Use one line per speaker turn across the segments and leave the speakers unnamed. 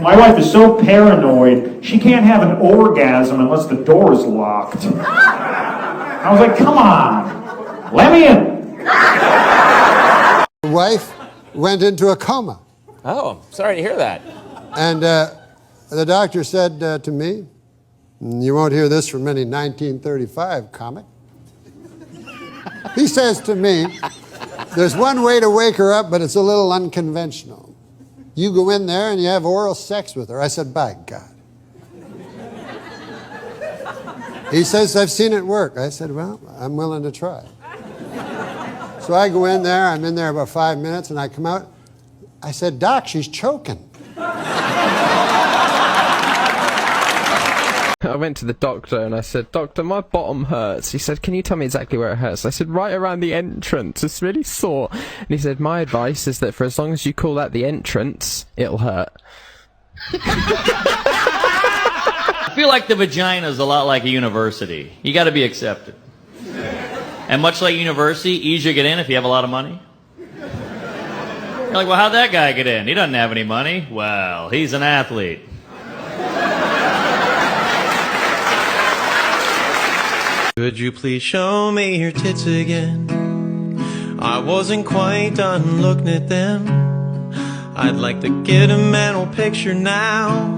My wife is so paranoid, she can't have an orgasm unless the door is locked. I was like, come on, let me in.
My wife went into a coma.
Oh, sorry to hear that.
And the doctor said to me, you won't hear this from any 1935 comic. He says to me, there's one way to wake her up, but it's a little unconventional. You go in there and you have oral sex with her. I said, by God. He says, I've seen it work. I said, well, I'm willing to try. So I go in there, I'm in there about 5 minutes, and I come out. I said, Doc, she's choking.
I went to the doctor and I said, Doctor, my bottom hurts. He said, can you tell me exactly where it hurts? I said, right around the entrance. It's really sore. And he said, my advice is that for as long as you call that the entrance, it'll hurt.
I feel like the vagina is a lot like a university. You got to be accepted. And much like university, easier to get in if you have a lot of money. You're like, well, how'd that guy get in? He doesn't have any money. Well, he's an athlete.
Could you please show me your tits again? I wasn't quite done looking at them. I'd like to get a mental picture now,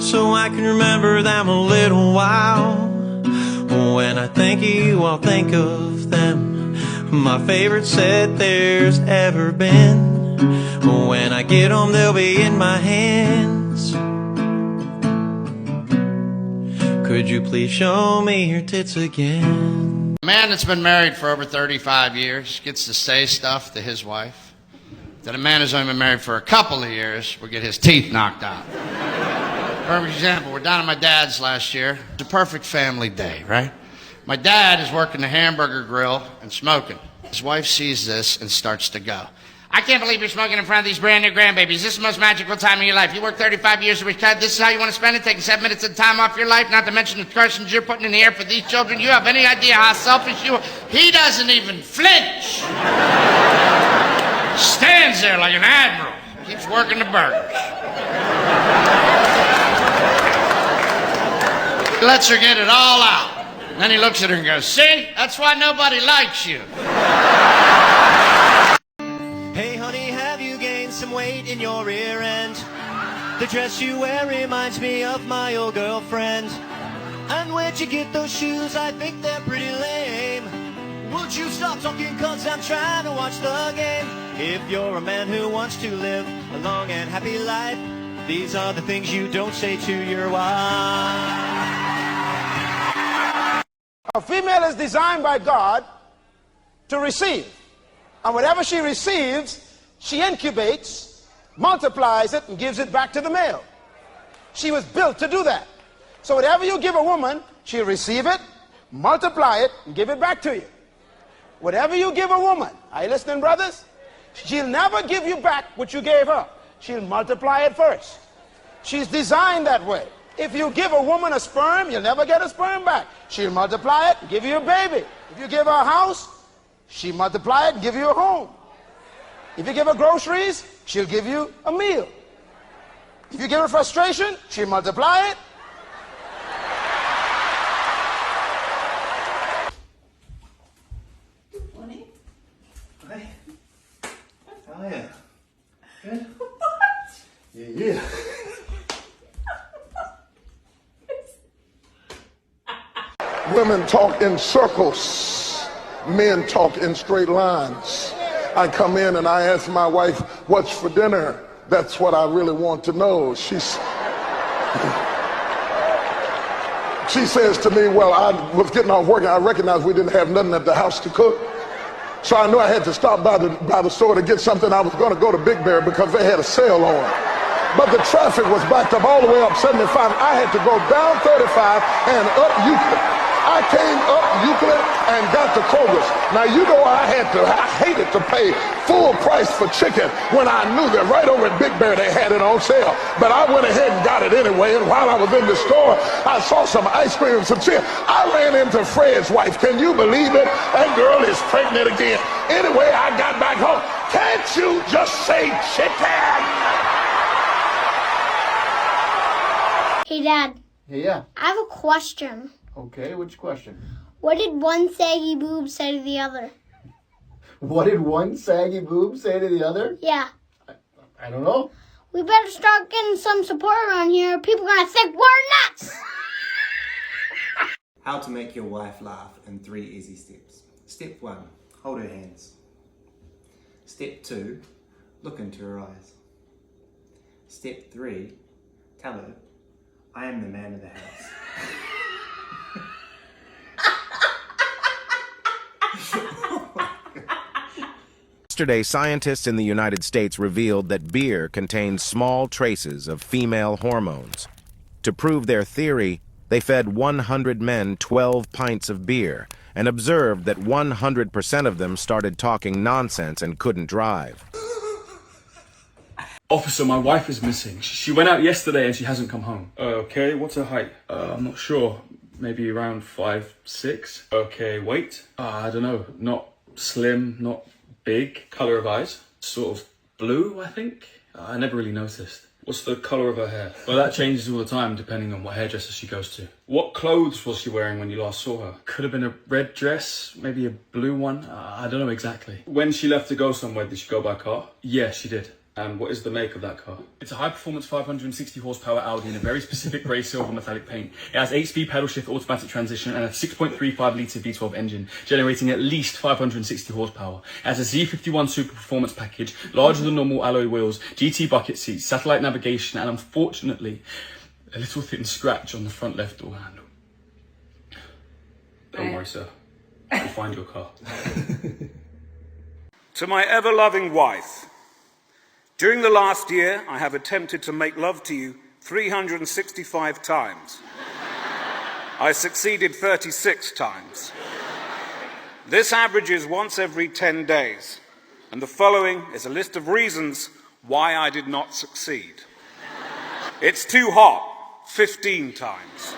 so I can remember them a little while. When I think of you, I'll think of them. My favorite set there's ever been. When I get home, they'll be in my hands. Could you please show me your tits again?
A man that's been married for over 35 years gets to say stuff to his wife that a man who's only been married for a couple of years will get his teeth knocked out. Perfect example, we're down at my dad's last year. It's a perfect family day, right? My dad is working the hamburger grill and smoking. His wife sees this and starts to go, I can't believe you're smoking in front of these brand new grandbabies. This is the most magical time of your life. You work 35 years to retire. This is how you want to spend it, taking 7 minutes of time off your life, not to mention the questions you're putting in the air for these children. You have any idea how selfish you are? He doesn't even flinch. Stands there like an admiral. Keeps working the burgers. He lets her get it all out. And then he looks at her and goes, see? That's why nobody likes you.
Hey honey, have you gained some weight in your rear end? The dress you wear reminds me of my old girlfriend. And where'd you get those shoes? I think they're pretty lame. Would you stop talking, cause I'm trying to watch the game? If you're a man who wants to live a long and happy life, these are the things you don't say to your wife.
A female is designed by God to receive. And whatever she receives, she incubates, multiplies it, and gives it back to the male. She was built to do that. So whatever you give a woman, she'll receive it, multiply it, and give it back to you. Whatever you give a woman, are you listening, brothers? She'll never give you back what you gave her. She'll multiply it first. She's designed that way. If you give a woman a sperm, you'll never get a sperm back. She'll multiply it and give you a baby. If you give her a house, she'll multiply it and give you a home. If you give her groceries, she'll give you a meal. If you give her frustration, she'll multiply it.
Morning.
Hi. How are you? Good?
What?
Yeah.
Women talk in circles. Men talk in straight lines. I come in and I ask my wife, what's for dinner? That's what I really want to know. She says to me, well, I was getting off work and I recognized we didn't have nothing at the house to cook. So I knew I had to stop by the store to get something. I was going to go to Big Bear because they had a sale on. But the traffic was backed up all the way up 75. I had to go down 35 and up Euclid. I came up Euclid and got to Kroger's. Now you know I hated to pay full price for chicken when I knew that right over at Big Bear they had it on sale. But I went ahead and got it anyway, and while I was in the store, I saw some ice cream and some chicken. I ran into Fred's wife. Can you believe it? That girl is pregnant again. Anyway, I got back home. Can't you just say chicken?
Dad.
Yeah.
I have a question.
Okay, which question?
What did one saggy boob say to the other?
What did one saggy boob say to the other?
Yeah.
I don't know.
We better start getting some support around here. People are gonna think we're nuts!
How to make your wife laugh in 3 easy steps. Step 1, hold her hands. Step 2, look into her eyes. Step 3, tell her, I am the man of the house.
Yesterday, scientists in the United States revealed that beer contains small traces of female hormones. To prove their theory, they fed 100 men 12 pints of beer and observed that 100% of them started talking nonsense and couldn't drive.
Officer, my wife is missing. She went out yesterday and she hasn't come home. Okay, what's her height? I'm not sure. Maybe around 5'6". Okay, weight? I don't know. Not slim, not big. Colour of eyes? Sort of blue, I think. I never really noticed. What's the colour of her hair? Well, that changes all the time depending on what hairdresser she goes to. What clothes was she wearing when you last saw her? Could have been a red dress, maybe a blue one. I don't know exactly. When she left to go somewhere, did she go by car? Yeah, she did. And what is the make of that car? It's a high-performance 560 horsepower Audi in a very specific grey silver metallic paint. It has 8-speed pedal shift automatic transmission and a 6.35 litre V12 engine, generating at least 560 horsepower. It has a Z51 super performance package, larger than normal alloy wheels, GT bucket seats, satellite navigation, and unfortunately, a little thin scratch on the front left door handle. Don't worry, sir. We'll find your car.
To my ever-loving wife, during the last year, I have attempted to make love to you 365 times. I succeeded 36 times. This averages once every 10 days, and the following is a list of reasons why I did not succeed. It's too hot, 15 times.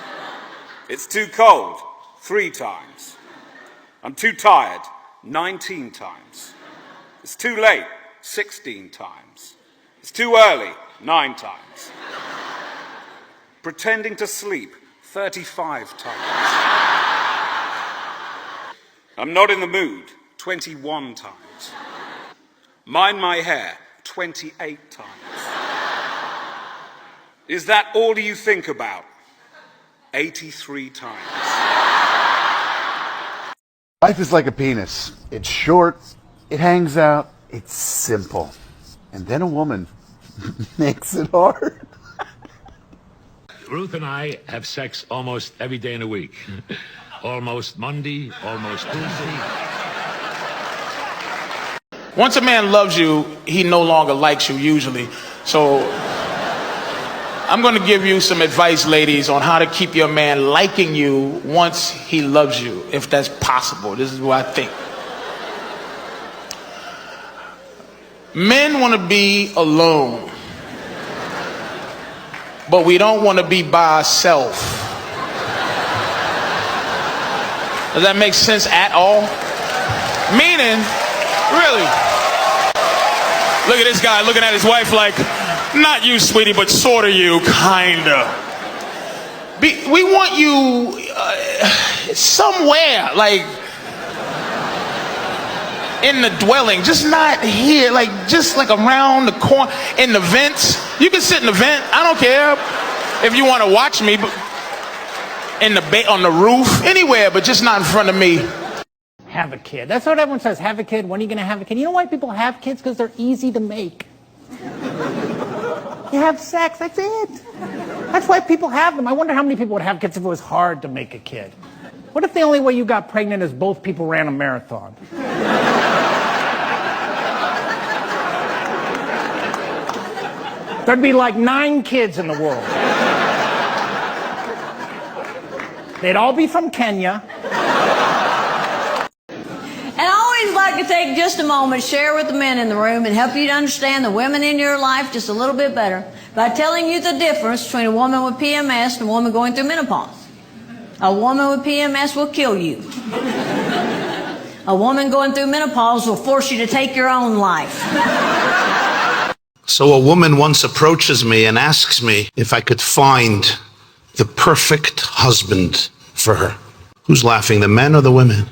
It's too cold, 3 times. I'm too tired, 19 times. It's too late, 16 times. It's too early, 9 times. Pretending to sleep, 35 times. I'm not in the mood, 21 times. Mind my hair, 28 times. Is that all you think about? 83 times.
Life is like a penis. It's short, it hangs out, it's simple. And then a woman makes it hard.
Ruth and I have sex almost every day in a week. Almost Monday, almost Tuesday.
Once a man loves you, he no longer likes you usually. So I'm going to give you some advice, ladies, on how to keep your man liking you once he loves you, if that's possible. This is what I think. Men want to be alone, but we don't want to be by ourselves. Does that make sense at all? Meaning, really, look at this guy looking at his wife like, not you, sweetie, but sort of you, kinda. We want you somewhere, like, in the dwelling, just not here, like just like around the corner, in the vents. You can sit in the vent, I don't care if you want to watch me, but in the on the roof, anywhere, but just not in front of me.
Have a kid. That's what everyone says. Have a kid. When are you going to have a kid? You know why people have kids? Because they're easy to make. You have sex, that's it. That's why people have them. I wonder how many people would have kids if it was hard to make a kid. What if the only way you got pregnant is both people ran a marathon? There'd be like 9 kids in the world. They'd all be from Kenya.
And I always like to take just a moment, share with the men in the room, and help you to understand the women in your life just a little bit better by telling you the difference between a woman with PMS and a woman going through menopause. A woman with PMS will kill you. A woman going through menopause will force you to take your own life.
So a woman once approaches me and asks me if I could find the perfect husband for her. Who's laughing, the men or the women?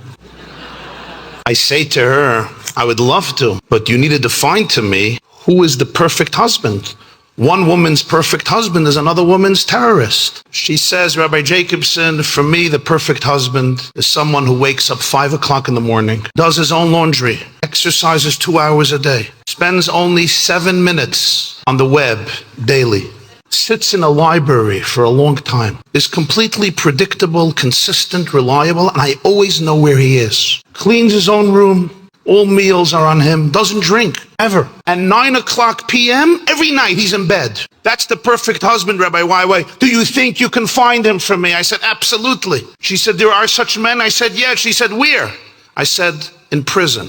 I say to her, I would love to, but you need to define to me who is the perfect husband. One woman's perfect husband is another woman's terrorist. She says, Rabbi Jacobson, for me, the perfect husband is someone who wakes up 5 o'clock in the morning, does his own laundry, exercises 2 hours a day, spends only 7 minutes on the web daily, sits in a library for a long time, is completely predictable, consistent, reliable, and I always know where he is. Cleans his own room. All meals are on him, doesn't drink, ever. And 9 o'clock p.m., every night he's in bed. That's the perfect husband, Rabbi. Why? Do you think you can find him for me? I said, absolutely. She said, there are such men? I said, yeah. She said, where? I said, in prison.